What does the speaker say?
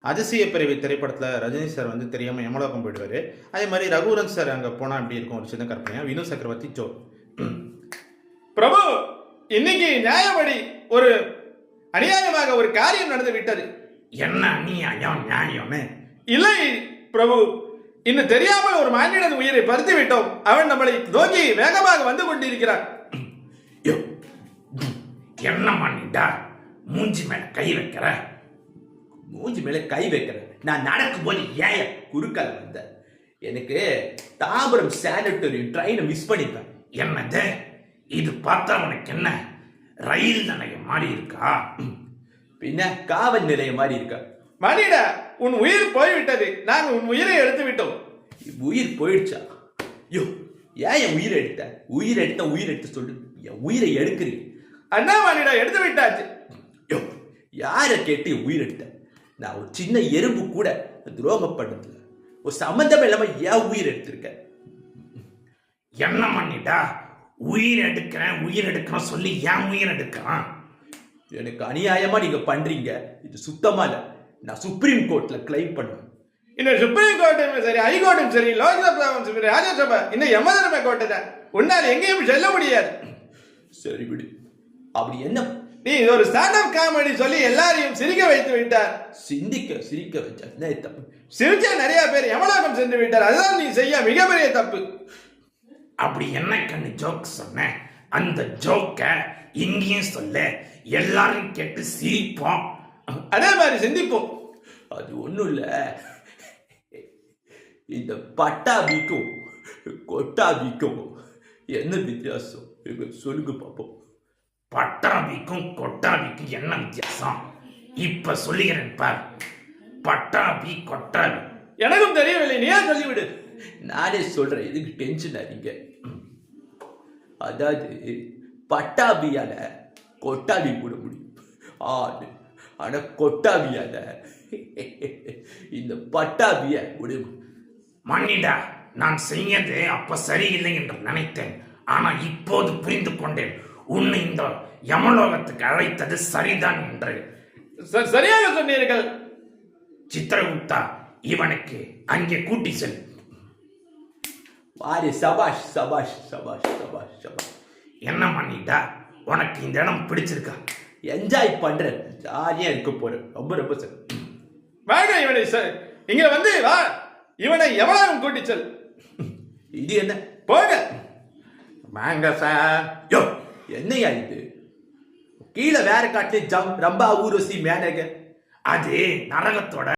அதிசய பிறவி திரைப்படத்தில் ரஜினி சார் வந்து தெரியாமல் யமலோகம் போயிடுவார். அதே மாதிரி ரகுவரன் சார் அங்கே போனால் எப்படி இருக்கும் ஒரு சின்ன கற்பனையா. வினு சக்கரவர்த்தி ஜோ பிரபு, இன்னைக்கு நியாயப்படி ஒரு அநியாயமாக ஒரு காரியம் நடந்து விட்டது. என்ன அநியாயம் நியாயமே? இல்லை பிரபு, இன்னும் தெரியாமல் ஒரு மானிடன் உயிரை பறித்து விட்டோம். அவன் நம்மளை நோக்கி வேகமாக வந்து கொண்டிருக்கிறான். என்ன பண்ணிட்டா மூஞ்சி மேல கை வைக்கிற? மூஞ்சி மேல கை வைக்கிற? நான் நடக்கும் போது ஏன் குறுக்கால வந்த? எனக்கு தாம்பரம் சானிட்டோரியம் ட்ரெயினை மிஸ் பண்ணிப்பேன். என்னது இது? பார்த்தா உனக்கு என்ன ரயில் நிலையம் மாதிரி இருக்கா? பின்ன காவல் நிலையம் மாதிரி இருக்கா? மணிடா, உன் உயிர் போய்விட்டது. நாங்கள் உன் உயிரை எடுத்து விட்டோம். உயிர் போயிடுச்சா? ஐயோ, ஏன் என் உயிரை எடுத்த? உயிர் எடுத்த சொல்லு. என் உயிரை எடுக்கிறீங்க? அண்ணா மணிடா, எடுத்து விட்டாச்சு. ஐயோ, யாரை கேட்டு உயிர் எடுத்த? நான் ஒரு சின்ன எறும்பு கூட துரோகம் பண்ணதுல ஒரு சம்பந்தம் இல்லாம ஏன் உயிர் எடுத்திருக்க? என்ன பண்ணிட்டா உயிர் எடுக்கிறேன் சொல்லி ஏன் உயிர் எடுக்கிறான்? எனக்கு அநியாயமா நீங்க பண்றீங்க. இது சுத்தமா இல்ல. நான் சுப்ரீம் கோர்ட்ல கிளைம் பண்ணுவேன். இன்னும் சுப்ரீம் கோர்ட்டும் சரி, ஹைகோர்ட்டும் சரி, லோக்சபாவும் சரி, ராஜ்யசபா, இன்னும் யமதர்ம கோர்ட்டு தான். உன்னால் எங்கேயும் செல்ல முடியாது. சரி விடு. அப்படி என்ன? நீ ஒரு ஸ்டாண்ட் அப் காமெடி சொல்லி எல்லாரையும் சிரிக்க வைத்து விட்டார். சிரிக்க வச்சா தப்பு. சிரிச்சா நிறைய பேர் யமலோகம் சென்று விட்டார். அதுதான் நீ செய்ய மிகப்பெரிய தப்பு. அப்படி என்ன கண்ணு ஜோக் சொன்ன? அந்த ஜோக்க இங்கேயும் சொல்ல, எல்லாரும் கேட்டு சிரிப்போம். அதே மாதிரி சிந்திப்போம். அது ஒண்ணும் இல்ல. இந்த பட்டாபிக்கும் கொட்டாபிக்கும் என்ன வித்தியாசம் சொல்லுங்க பாப்போம். பட்டாபிக்கும் கொட்டாபிக்கும் என்ன வித்தியாசம் இப்ப சொல்லுகிறேன் பார். பட்டாபி கொட்டாபி எனக்கும் தெரியவில்லை, நீயே சொல்லிவிடு. நானே சொல்றேன், இதுக்கு டென்ஷன் ஆறீங்க. அதாவது பட்டாபியால கொட்டாபி போட முடியும். ஆனா கொட்டாபியால இந்த பட்டாபிய முடியும். மன்னிடா, நான் செய்யது அப்ப சரியில்லை என்று நினைத்தேன். ஆனா இப்போது புரிந்து கொண்டேன், உன்னை இந்த யமலோகத்துக்கு அழைத்தது சரிதான் என்று. சரியாக சொன்னீர்கள். சித்திரகுப்தா, இவனுக்கு அங்கே கூட்டி செல். வாரி சபாஷ் சபாஷ் சபாஷ் சபாஷ் சபாஷ். என்ன பண்ணிட்டா, உனக்கு இந்த இடம் பிடிச்சிருக்கா? என்ஜாய் பண்றேன், ஜாலியா இருக்க போறேன். ரொம்ப சார் வாங்க, இவனை இங்க வந்து வா, இவனை எவ்வளவு கூட்டி செல். இது என்ன? போங்க வாங்க சார். யோ, என்னையா இது? கீழே வேற காட்டு ஜம் ரம்பா ஊர்வசி மேனக. அது நரகத்தோட